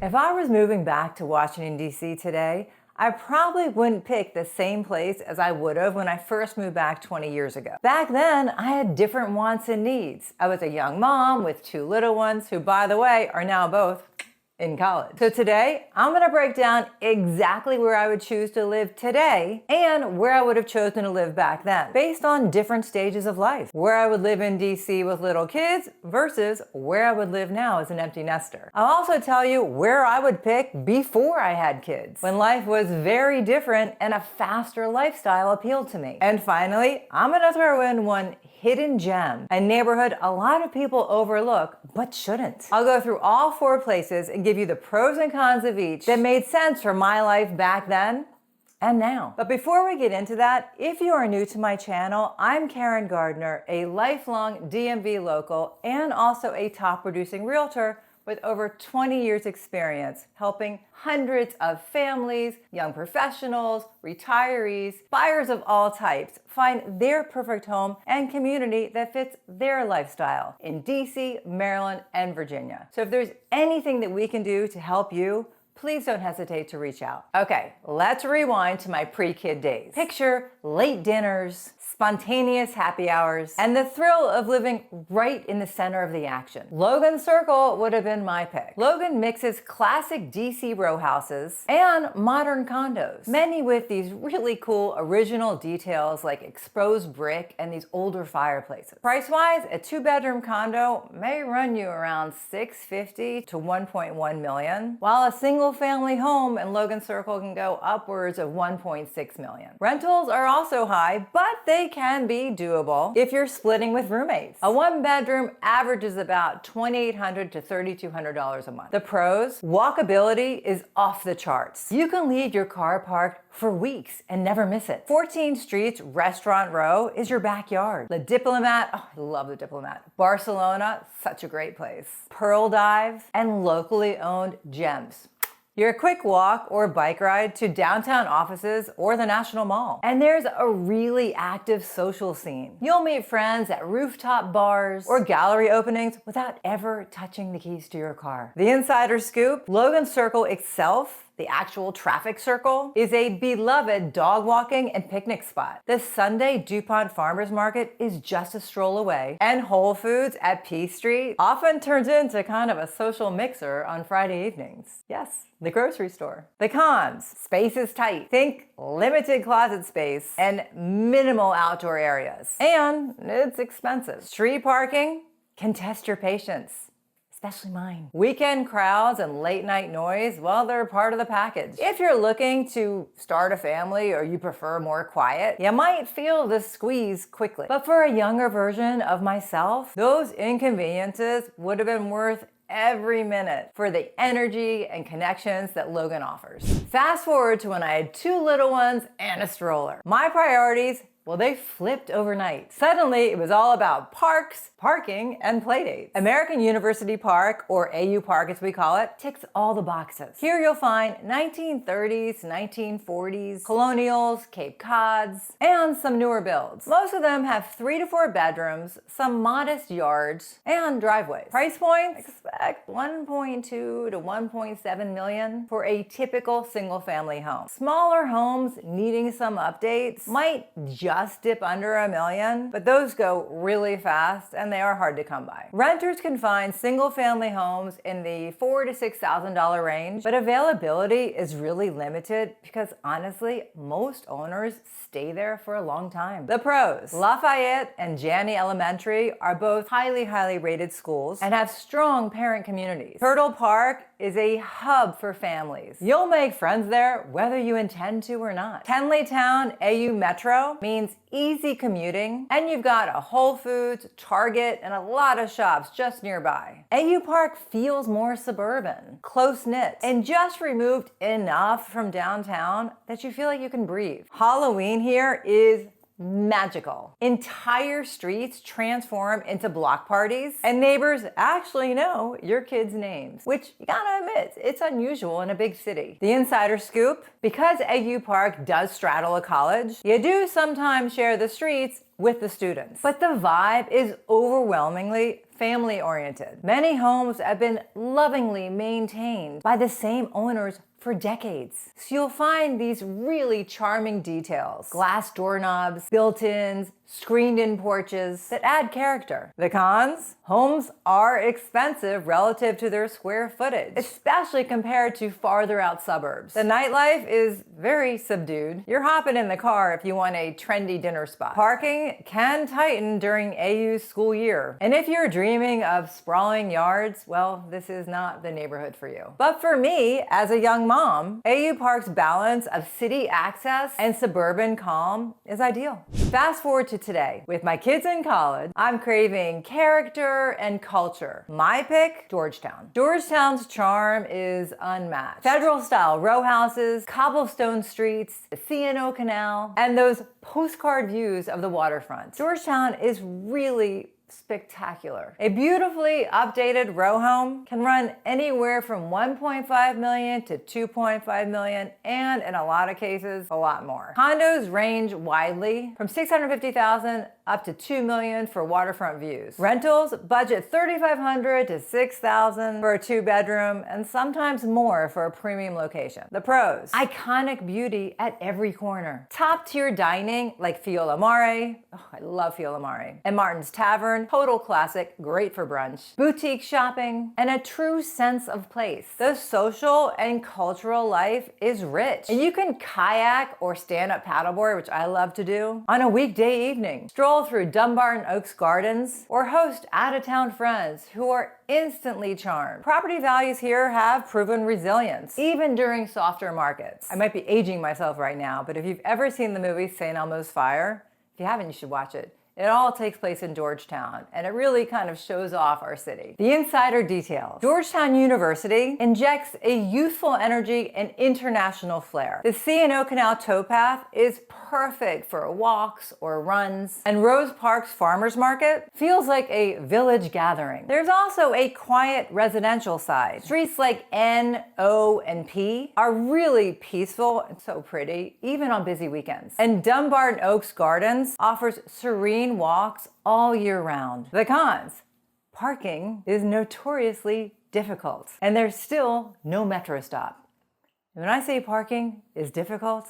If I was moving back to Washington, D.C. today, I probably wouldn't pick the same place as I would have when I first moved back 20 years ago. Back then, I had different wants and needs. I was a young mom with 2 little ones who, by the way, are now both in college. So today, I'm gonna break down exactly where I would choose to live today and where I would have chosen to live back then, based on different stages of life. Where I would live in DC with little kids versus where I would live now as an empty nester. I'll also tell you where I would pick before I had kids, when life was very different and a faster lifestyle appealed to me. And finally, I'm gonna throw in one hidden gem, a neighborhood a lot of people overlook but shouldn't. I'll go through all 4 places and give you the pros and cons of each that made sense for my life back then and now. But before we get into that, if you are new to my channel, I'm Caryn Gardiner, a lifelong DMV local and also a top producing realtor with over 20 years experience helping hundreds of families, young professionals, retirees, buyers of all types find their perfect home and community that fits their lifestyle in DC, Maryland, and Virginia. So if there's anything that we can do to help you, please don't hesitate to reach out. Okay, let's rewind to my pre-kid days. Picture late dinners, spontaneous happy hours, and the thrill of living right in the center of the action. Logan Circle would have been my pick. Logan mixes classic DC row houses and modern condos, many with these really cool original details like exposed brick and these older fireplaces. Price-wise, a 2-bedroom condo may run you around $650 to $1.1 million, while a single-family home in Logan Circle can go upwards of $1.6 million. Rentals are also high, but they can be doable if you're splitting with roommates. A 1-bedroom averages about $2,800 to $3,200 a month. The pros: walkability is off the charts. You can leave your car parked for weeks and never miss it. 14 Streets Restaurant Row is your backyard. The Diplomat, oh, I love the Diplomat. Barcelona, such a great place. Pearl Dive and locally owned Gems. Your quick walk or bike ride to downtown offices or the National Mall. And there's a really active social scene. You'll meet friends at rooftop bars or gallery openings without ever touching the keys to your car. The insider scoop: Logan Circle itself, the actual traffic circle, is a beloved dog walking and picnic spot. The Sunday DuPont Farmers Market is just a stroll away, and Whole Foods at P Street often turns into kind of a social mixer on Friday evenings. Yes, the grocery store. The cons: space is tight. Think limited closet space and minimal outdoor areas. And it's expensive. Street parking can test your patience, especially mine. Weekend crowds and late night noise, well, they're part of the package. If you're looking to start a family or you prefer more quiet, you might feel the squeeze quickly. But for a younger version of myself, those inconveniences would have been worth every minute for the energy and connections that Logan offers. Fast forward to when I had 2 little ones and a stroller. My priorities, well, they flipped overnight. Suddenly, it was all about parks, parking, and playdates. American University Park, or AU Park as we call it, ticks all the boxes. Here you'll find 1930s, 1940s, colonials, Cape Cods, and some newer builds. Most of them have 3 to 4 bedrooms, some modest yards, and driveways. Price points: expect $1.2 to $1.7 million for a typical single-family home. Smaller homes needing some updates might just dip under $1 million, but those go really fast and they are hard to come by. Renters can find single-family homes in the $4,000 to $6,000 range, but availability is really limited because honestly, most owners stay there for a long time. The pros: Lafayette and Janney Elementary are both highly rated schools and have strong parent communities. Turtle Park is a hub for families. You'll make friends there whether you intend to or not. Tenleytown AU Metro means easy commuting, and you've got a Whole Foods, Target, and a lot of shops just nearby. AU Park feels more suburban, close-knit, and just removed enough from downtown that you feel like you can breathe. Halloween here is magical. Entire streets transform into block parties, and neighbors actually know your kids' names, which you gotta admit, it's unusual in a big city. The insider scoop: because AU Park does straddle a college, you do sometimes share the streets with the students. But the vibe is overwhelmingly family-oriented. Many homes have been lovingly maintained by the same owners for decades. So you'll find these really charming details: glass doorknobs, built-ins, screened-in porches that add character. The cons? Homes are expensive relative to their square footage, especially compared to farther out suburbs. The nightlife is very subdued. You're hopping in the car if you want a trendy dinner spot. Parking can tighten during AU's school year. And if you're dreaming of sprawling yards, well, this is not the neighborhood for you. But for me, as a young mom, AU Park's balance of city access and suburban calm is ideal. Fast forward to today. With my kids in college, I'm craving character and culture. My pick, Georgetown. Georgetown's charm is unmatched. Federal-style row houses, cobblestone streets, the C&O Canal, and those postcard views of the waterfront. Georgetown is really spectacular. A beautifully updated row home can run anywhere from $1.5 million to $2.5 million, and in a lot of cases, a lot more. Condos range widely from $650,000 up to $2 million for waterfront views. Rentals budget $3,500 to $6,000 for a 2-bedroom, and sometimes more for a premium location. The pros: iconic beauty at every corner. Top-tier dining like Fiola Mare, I love Fiola Mare, and Martin's Tavern, total classic, great for brunch. Boutique shopping, and a true sense of place. The social and cultural life is rich. And you can kayak or stand-up paddleboard, which I love to do, on a weekday evening. Stroll through Dumbarton Oaks Gardens, or host out-of-town friends who are instantly charmed. Property values here have proven resilience, even during softer markets. I might be aging myself right now, but if you've ever seen the movie St. Elmo's Fire, if you haven't, you should watch it. It all takes place in Georgetown, and it really kind of shows off our city. The insider details. Georgetown University injects a youthful energy and international flair. The C&O Canal towpath is perfect for walks or runs, and Rose Park's farmers market feels like a village gathering. There's also a quiet residential side. Streets like N, O, and P are really peaceful and so pretty, even on busy weekends. And Dumbarton Oaks Gardens offers serene walks all year round. The cons: parking is notoriously difficult, and there's still no metro stop. And when I say parking is difficult,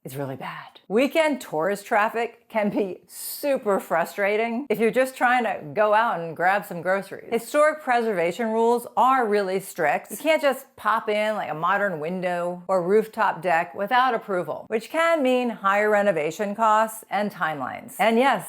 it's really bad. Weekend tourist traffic can be super frustrating if you're just trying to go out and grab some groceries. Historic preservation rules are really strict. You can't just pop in like a modern window or rooftop deck without approval, which can mean higher renovation costs and timelines. And yes,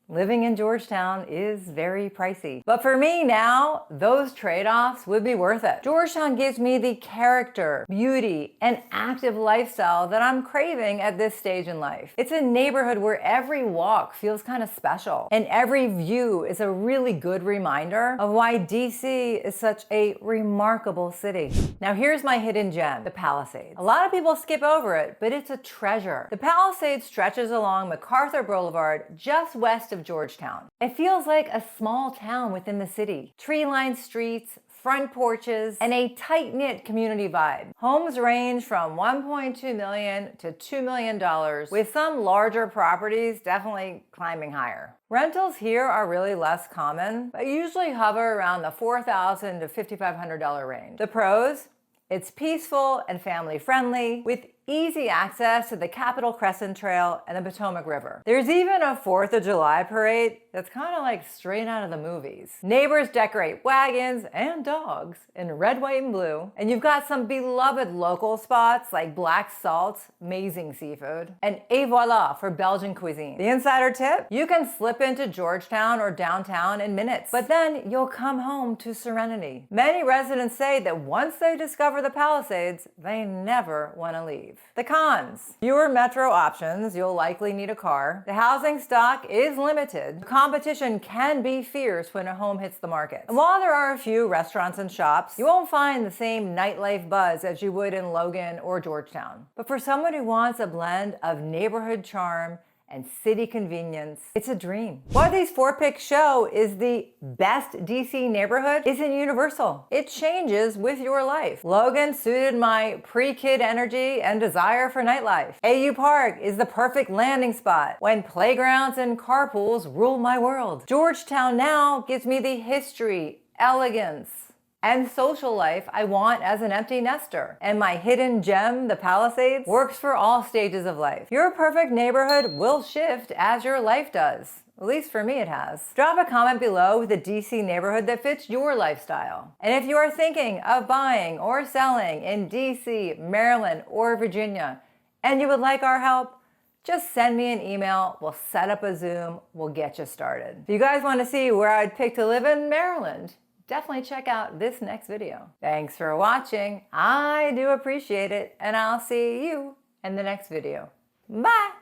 living in Georgetown is very pricey. But for me now, those trade-offs would be worth it. Georgetown gives me the character, beauty, and active lifestyle that I'm craving at this stage in life. It's a neighborhood where every walk feels kind of special, and every view is a really good reminder of why DC is such a remarkable city. Now here's my hidden gem, the Palisades. A lot of people skip over it, but it's a treasure. The Palisades stretches along MacArthur Boulevard just west of Georgetown. It feels like a small town within the city. Tree-lined streets, front porches, and a tight-knit community vibe. Homes range from $1.2 million to $2 million, with some larger properties definitely climbing higher. Rentals here are really less common, but usually hover around the $4,000 to $5,500 range. The pros: it's peaceful and family-friendly, with easy access to the Capitol Crescent Trail and the Potomac River. There's even a 4th of July parade that's kind of like straight out of the movies. Neighbors decorate wagons and dogs in red, white, and blue. And you've got some beloved local spots like Black Salt's amazing seafood, and Et Voila for Belgian cuisine. The insider tip: you can slip into Georgetown or downtown in minutes, but then you'll come home to serenity. Many residents say that once they discover the Palisades, they never want to leave. The cons: fewer metro options, you'll likely need a car. The housing stock is limited. Competition can be fierce when a home hits the market. And while there are a few restaurants and shops, you won't find the same nightlife buzz as you would in Logan or Georgetown. But for someone who wants a blend of neighborhood charm and city convenience. It's a dream. What these 4 picks show is the best DC neighborhood isn't universal. It changes with your life. Logan suited my pre-kid energy and desire for nightlife. AU Park is the perfect landing spot when playgrounds and carpools rule my world. Georgetown now gives me the history, elegance, and social life I want as an empty nester. And my hidden gem, the Palisades, works for all stages of life. Your perfect neighborhood will shift as your life does. At least for me it has. Drop a comment below with a DC neighborhood that fits your lifestyle. And if you are thinking of buying or selling in DC, Maryland, or Virginia, and you would like our help, just send me an email, we'll set up a Zoom, we'll get you started. If you guys want to see where I'd pick to live in Maryland, definitely check out this next video. Thanks for watching. I do appreciate it, and I'll see you in the next video. Bye!